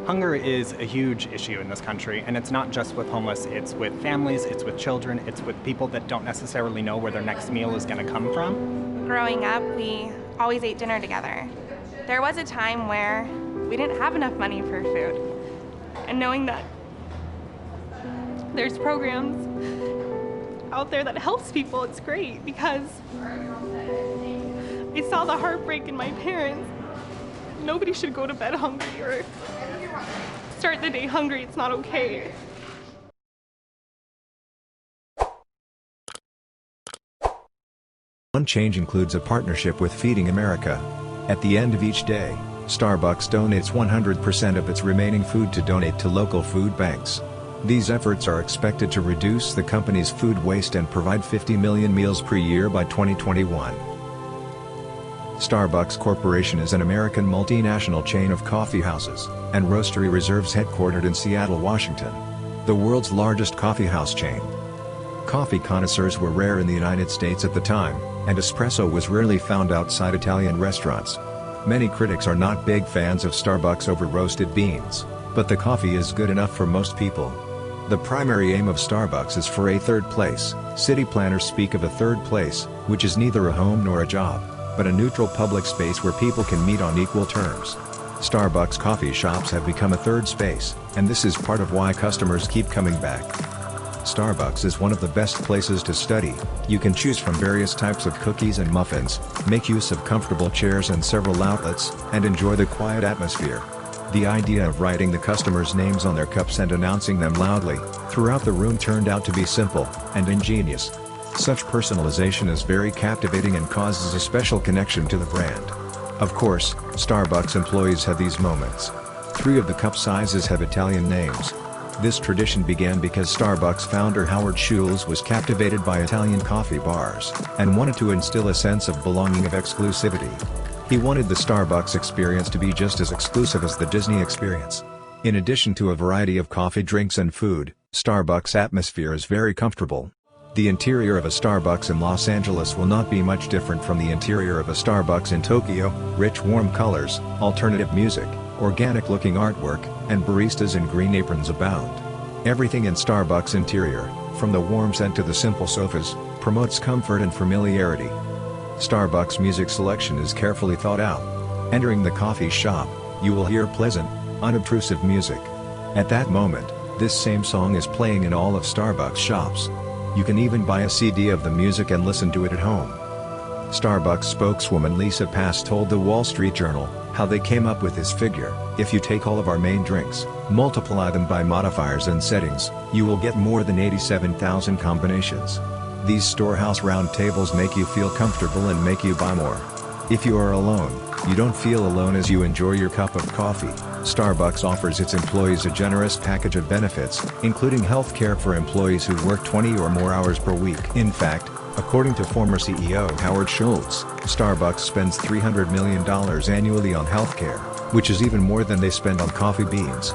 Hunger is a huge issue in this country, and it's not just with homeless, it's with families, it's with children, it's with people that don't necessarily know where their next meal is going to come from. Growing up, we always ate dinner together. There was a time where we didn't have enough money for food. And knowing that there's programs out there that helps people, it's great, because I saw the heartbreak in my parents. Nobody should go to bed hungry or start the day hungry. It's not okay. One change includes a partnership with Feeding America. At the end of each day, Starbucks donates 100% of its remaining food to donate to local food banks. These efforts are expected to reduce the company's food waste and provide 50 million meals per year by 2021. Starbucks Corporation is an American multinational chain of coffeehouses and roastery reserves headquartered in Seattle, Washington, the world's largest coffeehouse chain. Coffee connoisseurs were rare in the United States at the time, and espresso was rarely found outside Italian restaurants. Many critics are not big fans of Starbucks over roasted beans, but the coffee is good enough for most people. The primary aim of Starbucks is for a third place. City planners speak of a third place, which is neither a home nor a job, but a neutral public space where people can meet on equal terms. Starbucks coffee shops have become a third space, and this is part of why customers keep coming back. Starbucks is one of the best places to study. You can choose from various types of cookies and muffins, make use of comfortable chairs and several outlets, and enjoy the quiet atmosphere. The idea of writing the customers' names on their cups and announcing them loudly throughout the room turned out to be simple and ingenious. Such personalization is very captivating and causes a special connection to the brand. Of course, Starbucks employees have these moments. 3 of the cup sizes have Italian names. This tradition began because Starbucks founder Howard Schultz was captivated by Italian coffee bars and wanted to instill a sense of belonging, of exclusivity. He wanted the Starbucks experience to be just as exclusive as the Disney experience. In addition to a variety of coffee drinks and food, Starbucks' atmosphere is very comfortable. The interior of a Starbucks in Los Angeles will not be much different from the interior of a Starbucks in Tokyo. Rich warm colors, alternative music, organic-looking artwork, and baristas in green aprons abound. Everything in Starbucks' interior, from the warm scent to the simple sofas, promotes comfort and familiarity. Starbucks' music selection is carefully thought out. Entering the coffee shop, you will hear pleasant, unobtrusive music. At that moment, this same song is playing in all of Starbucks shops. You can even buy a CD of the music and listen to it at home. Starbucks spokeswoman Lisa Pass told the Wall Street Journal how they came up with this figure. If you take all of our main drinks, multiply them by modifiers and settings, you will get more than 87,000 combinations. These storehouse round tables make you feel comfortable and make you buy more. If you are alone, you don't feel alone as you enjoy your cup of coffee. Starbucks offers its employees a generous package of benefits, including health care for employees who work 20 or more hours per week. In fact, according to former CEO Howard Schultz, Starbucks spends $300 million annually on health care, which is even more than they spend on coffee beans.